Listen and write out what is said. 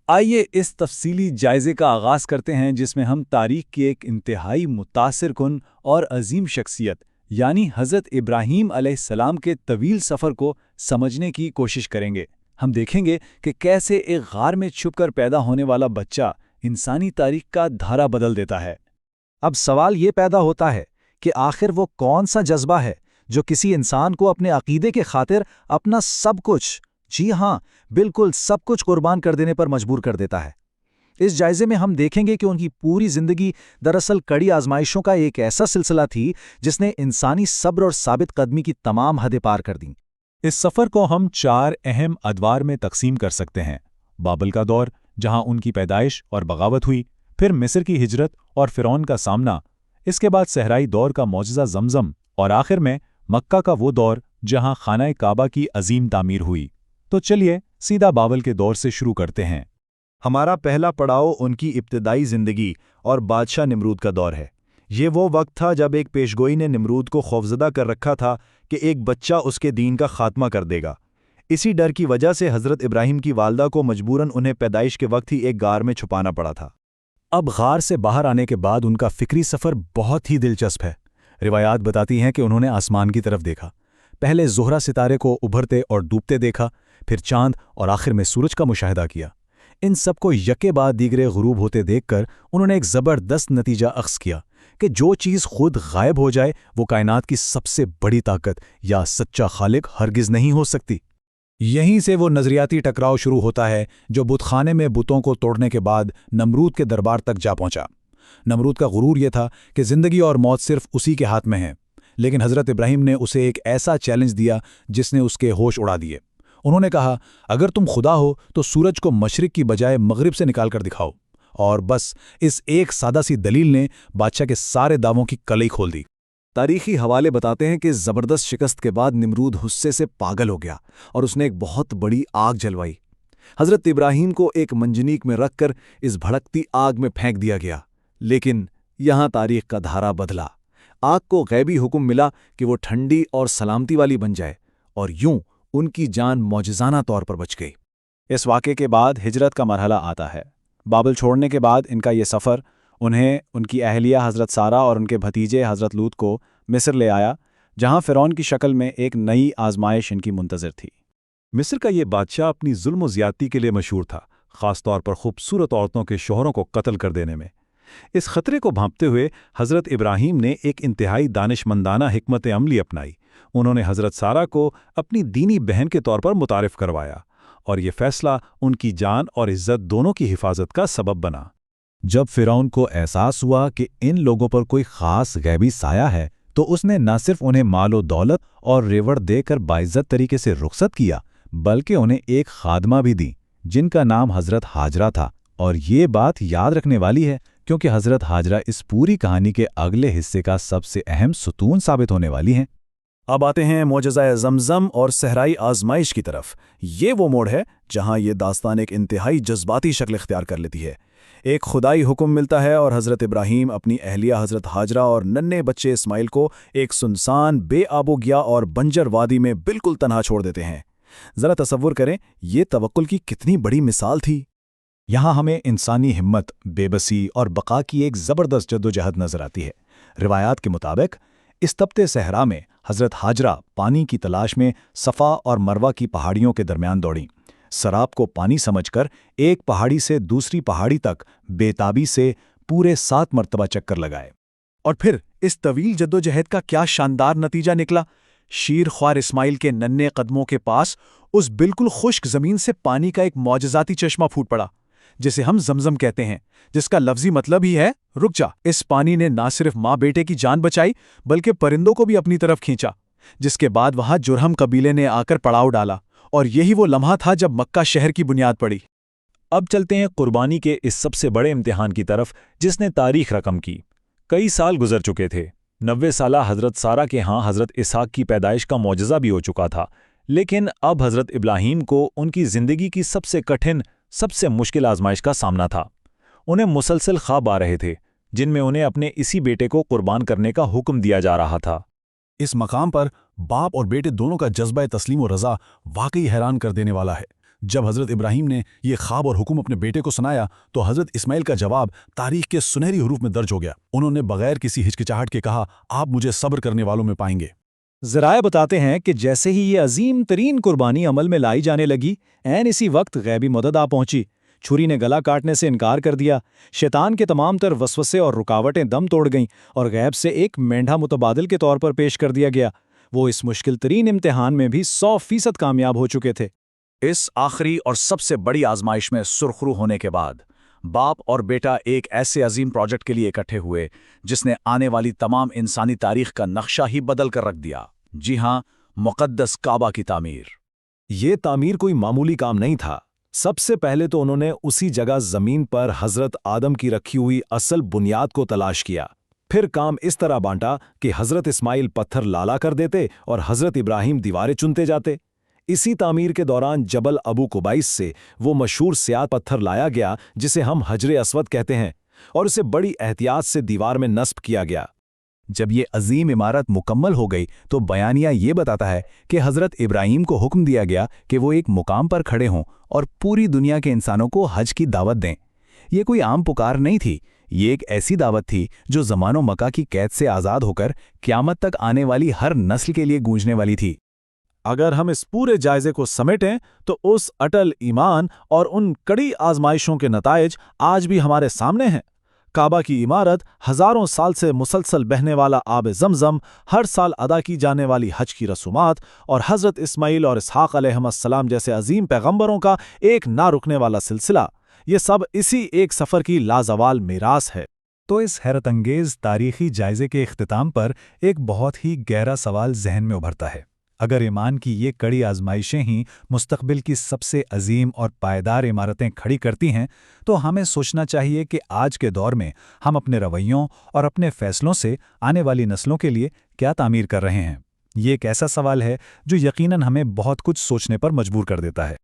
آئیے اس تفصیلی جائزے کا آغاز کرتے ہیں جس میں ہم تاریخ کی ایک انتہائی متاثر کن اور عظیم شخصیت یعنی حضرت ابراہیم علیہ السلام کے طویل سفر کو سمجھنے کی کوشش کریں گے۔ ہم دیکھیں گے کہ کیسے ایک غار میں چھپ کر پیدا ہونے والا بچہ انسانی تاریخ کا دھارا بدل دیتا ہے۔ اب سوال یہ پیدا ہوتا ہے کہ آخر وہ کون سا جذبہ ہے جو کسی انسان کو اپنے عقیدے کے خاطر اپنا سب کچھ، جی ہاں بالکل سب کچھ قربان کر دینے پر مجبور کر دیتا ہے۔ اس جائزے میں ہم دیکھیں گے کہ ان کی پوری زندگی دراصل کڑی آزمائشوں کا ایک ایسا سلسلہ تھی جس نے انسانی صبر اور ثابت قدمی کی تمام حدیں پار کر دیں۔ اس سفر کو ہم 4 اہم ادوار میں تقسیم کر سکتے ہیں۔ بابل کا دور، جہاں ان کی پیدائش اور بغاوت ہوئی، پھر مصر کی ہجرت اور فرعون کا سامنا، اس کے بعد صحرائی دور کا معجزہ زمزم، اور آخر میں مکہ کا وہ دور جہاں خانہ کعبہ کی عظیم تعمیر ہوئی۔ تو چلیے سیدھا بابل کے دور سے شروع کرتے ہیں۔ ہمارا پہلا پڑاؤ ان کی ابتدائی زندگی اور بادشاہ نمرود کا دور ہے۔ یہ وہ وقت تھا جب ایک پیشگوئی نے نمرود کو خوفزدہ کر رکھا تھا کہ ایک بچہ اس کے دین کا خاتمہ کر دے گا۔ اسی ڈر کی وجہ سے حضرت ابراہیم کی والدہ کو مجبوراً انہیں پیدائش کے وقت ہی ایک غار میں چھپانا پڑا تھا۔ اب غار سے باہر آنے کے بعد ان کا فکری سفر بہت ہی دلچسپ ہے۔ روایات بتاتی ہیں کہ انہوں نے آسمان کی طرف دیکھا، پہلے زہرہ ستارے کو ابھرتے اور ڈوبتے دیکھا، پھر چاند اور آخر میں سورج کا مشاہدہ کیا۔ ان سب کو یکے بعد دیگرے غروب ہوتے دیکھ کر انہوں نے ایک زبردست نتیجہ اخذ کیا کہ جو چیز خود غائب ہو جائے وہ کائنات کی سب سے بڑی طاقت یا سچا خالق ہرگز نہیں ہو سکتی۔ یہیں سے وہ نظریاتی ٹکراؤ شروع ہوتا ہے جو بت خانے میں بتوں کو توڑنے کے بعد نمرود کے دربار تک جا پہنچا۔ نمرود کا غرور یہ تھا کہ زندگی اور موت صرف اسی کے ہاتھ میں ہیں، لیکن حضرت ابراہیم نے اسے ایک ایسا چیلنج دیا جس نے اس کے ہوش اڑا دیے۔ انہوں نے کہا، اگر تم خدا ہو تو سورج کو مشرق کی بجائے مغرب سے نکال کر دکھاؤ، اور بس اس ایک سادہ سی دلیل نے بادشاہ کے سارے دعووں کی کلئی کھول دی۔ تاریخی حوالے بتاتے ہیں کہ زبردست شکست کے بعد نمرود غصے سے پاگل ہو گیا اور اس نے ایک بہت بڑی آگ جلوائی۔ حضرت ابراہیم کو ایک منجنیق میں رکھ کر اس بھڑکتی آگ میں پھینک دیا گیا، لیکن یہاں تاریخ کا دھارا بدلا۔ آگ کو غیبی حکم ملا کہ وہ ٹھنڈی اور سلامتی والی بن جائے، اور یوں ان کی جان معجزانہ طور پر بچ گئی۔ اس واقعے کے بعد ہجرت کا مرحلہ آتا ہے۔ بابل چھوڑنے کے بعد ان کا یہ سفر انہیں ان کی اہلیہ حضرت سارہ اور ان کے بھتیجے حضرت لوط کو مصر لے آیا، جہاں فرعون کی شکل میں ایک نئی آزمائش ان کی منتظر تھی۔ مصر کا یہ بادشاہ اپنی ظلم و زیادتی کے لیے مشہور تھا، خاص طور پر خوبصورت عورتوں کے شوہروں کو قتل کر دینے میں۔ اس خطرے کو بھانپتے ہوئے حضرت ابراہیم نے ایک انتہائی دانش مندانہ حکمت عملی اپنائی۔ انہوں نے حضرت سارہ کو اپنی دینی بہن کے طور پر متعارف کروایا، اور یہ فیصلہ ان کی جان اور عزت دونوں کی حفاظت کا سبب بنا۔ جب فرعون کو احساس ہوا کہ ان لوگوں پر کوئی خاص غیبی سایہ ہے تو اس نے نہ صرف انہیں مال و دولت اور ریوڑ دے کر باعزت طریقے سے رخصت کیا، بلکہ انہیں ایک خادمہ بھی دی جن کا نام حضرت ہاجرہ تھا۔ اور یہ بات یاد رکھنے والی ہے کیونکہ حضرت ہاجرہ اس پوری کہانی کے اگلے حصے کا سب سے اہم ستون ثابت ہونے والی ہیں۔ اب آتے ہیں معجزہ زمزم اور صحرائی آزمائش کی طرف۔ یہ وہ موڑ ہے جہاں یہ داستان ایک انتہائی جذباتی شکل اختیار کر لیتی ہے۔ ایک خدائی حکم ملتا ہے اور حضرت ابراہیم اپنی اہلیہ حضرت ہاجرہ اور ننھے بچے اسماعیل کو ایک سنسان بے آب و گیا اور بنجر وادی میں بالکل تنہا چھوڑ دیتے ہیں۔ ذرا تصور کریں، یہ توکل کی کتنی بڑی مثال تھی۔ یہاں ہمیں انسانی ہمت، بے بسی اور بقا کی ایک زبردست جدوجہد نظر آتی ہے۔ روایات کے مطابق اس تپتے صحرا میں حضرت ہاجرہ پانی کی تلاش میں صفا اور مروہ کی پہاڑیوں کے درمیان دوڑیں۔ سراب کو پانی سمجھ کر ایک پہاڑی سے دوسری پہاڑی تک بے تابی سے پورے 7 مرتبہ چکر لگائے۔ اور پھر اس طویل جدوجہد کا کیا شاندار نتیجہ نکلا۔ شیر خوار اسماعیل کے ننھے قدموں کے پاس اس بالکل خشک زمین سے پانی کا ایک معجزاتی چشمہ پھوٹ پڑا، جسے ہم زمزم کہتے ہیں، جس کا لفظی مطلب ہی ہے رک جا۔ اس پانی نے نہ صرف ماں بیٹے کی جان بچائی بلکہ پرندوں کو بھی اپنی طرف کھینچا، جس کے بعد وہاں جرہم قبیلے نے آ کر پڑاؤ ڈالا، اور یہی وہ لمحہ تھا جب مکہ شہر کی بنیاد پڑی۔ اب چلتے ہیں قربانی کے اس سب سے بڑے امتحان کی طرف جس نے تاریخ رقم کی۔ کئی سال گزر چکے تھے۔ 90 سالہ حضرت سارہ کے ہاں حضرت اسحاق کی پیدائش کا معجزہ بھی ہو چکا تھا، لیکن اب حضرت ابراہیم کو ان کی زندگی کی سب سے کٹھن، سب سے مشکل آزمائش کا سامنا تھا۔ انہیں مسلسل خواب آ رہے تھے جن میں انہیں اپنے اسی بیٹے کو قربان کرنے کا حکم دیا جا رہا تھا۔ اس مقام پر باپ اور بیٹے دونوں کا جذبہ تسلیم و رضا واقعی حیران کر دینے والا ہے۔ جب حضرت ابراہیم نے یہ خواب اور حکم اپنے بیٹے کو سنایا تو حضرت اسماعیل کا جواب تاریخ کے سنہری حروف میں درج ہو گیا۔ انہوں نے بغیر کسی ہچکچاہٹ کے کہا، آپ مجھے صبر کرنے والوں میں پائیں گے۔ ذرائع بتاتے ہیں کہ جیسے ہی یہ عظیم ترین قربانی عمل میں لائی جانے لگی، عین اسی وقت غیبی مدد آ پہنچی۔ چھری نے گلا کاٹنے سے انکار کر دیا، شیطان کے تمام تر وسوسے اور رکاوٹیں دم توڑ گئیں، اور غیب سے ایک مینڈھا متبادل کے طور پر پیش کر دیا گیا۔ وہ اس مشکل ترین امتحان میں بھی 100% کامیاب ہو چکے تھے۔ اس آخری اور سب سے بڑی آزمائش میں سرخرو ہونے کے بعد باپ اور بیٹا ایک ایسے عظیم پروجیکٹ کے لیے اکٹھے ہوئے جس نے آنے والی تمام انسانی تاریخ کا نقشہ ہی بدل کر رکھ دیا۔ جی ہاں، مقدس کعبہ کی تعمیر۔ یہ تعمیر کوئی معمولی کام نہیں تھا۔ سب سے پہلے تو انہوں نے اسی جگہ زمین پر حضرت آدم کی رکھی ہوئی اصل بنیاد کو تلاش کیا۔ پھر کام اس طرح بانٹا کہ حضرت اسماعیل پتھر لالا کر دیتے اور حضرت ابراہیم دیواریں چنتے جاتے۔ اسی تعمیر کے دوران جبل ابو قبائس سے وہ مشہور سیاہ پتھر لایا گیا جسے ہم حجر اسود کہتے ہیں، اور اسے بڑی احتیاط سے دیوار میں نصب کیا گیا۔ جب یہ عظیم عمارت مکمل ہو گئی تو بیانیہ یہ بتاتا ہے کہ حضرت ابراہیم کو حکم دیا گیا کہ وہ ایک مقام پر کھڑے ہوں اور پوری دنیا کے انسانوں کو حج کی دعوت دیں۔ یہ کوئی عام پکار نہیں تھی، یہ ایک ایسی دعوت تھی جو زمان و مکان کی قید سے آزاد ہو کر قیامت تک آنے والی ہر نسل کے لیے گونجنے والی تھی۔ اگر ہم اس پورے جائزے کو سمیٹیں تو اس اٹل ایمان اور ان کڑی آزمائشوں کے نتائج آج بھی ہمارے سامنے ہیں۔ کعبہ کی عمارت، ہزاروں سال سے مسلسل بہنے والا آب زمزم، ہر سال ادا کی جانے والی حج کی رسومات، اور حضرت اسماعیل اور اسحاق علیہم السلام جیسے عظیم پیغمبروں کا ایک نہ رکنے والا سلسلہ، یہ سب اسی ایک سفر کی لازوال میراث ہے۔ تو اس حیرت انگیز تاریخی جائزے کے اختتام پر ایک بہت ہی گہرا سوال ذہن میں ابھرتا ہے۔ اگر ایمان کی یہ کڑی آزمائشیں ہی مستقبل کی سب سے عظیم اور پائیدار عمارتیں کھڑی کرتی ہیں، تو ہمیں سوچنا چاہیے کہ آج کے دور میں ہم اپنے رویوں اور اپنے فیصلوں سے آنے والی نسلوں کے لیے کیا تعمیر کر رہے ہیں۔ یہ ایک ایسا سوال ہے جو یقیناً ہمیں بہت کچھ سوچنے پر مجبور کر دیتا ہے۔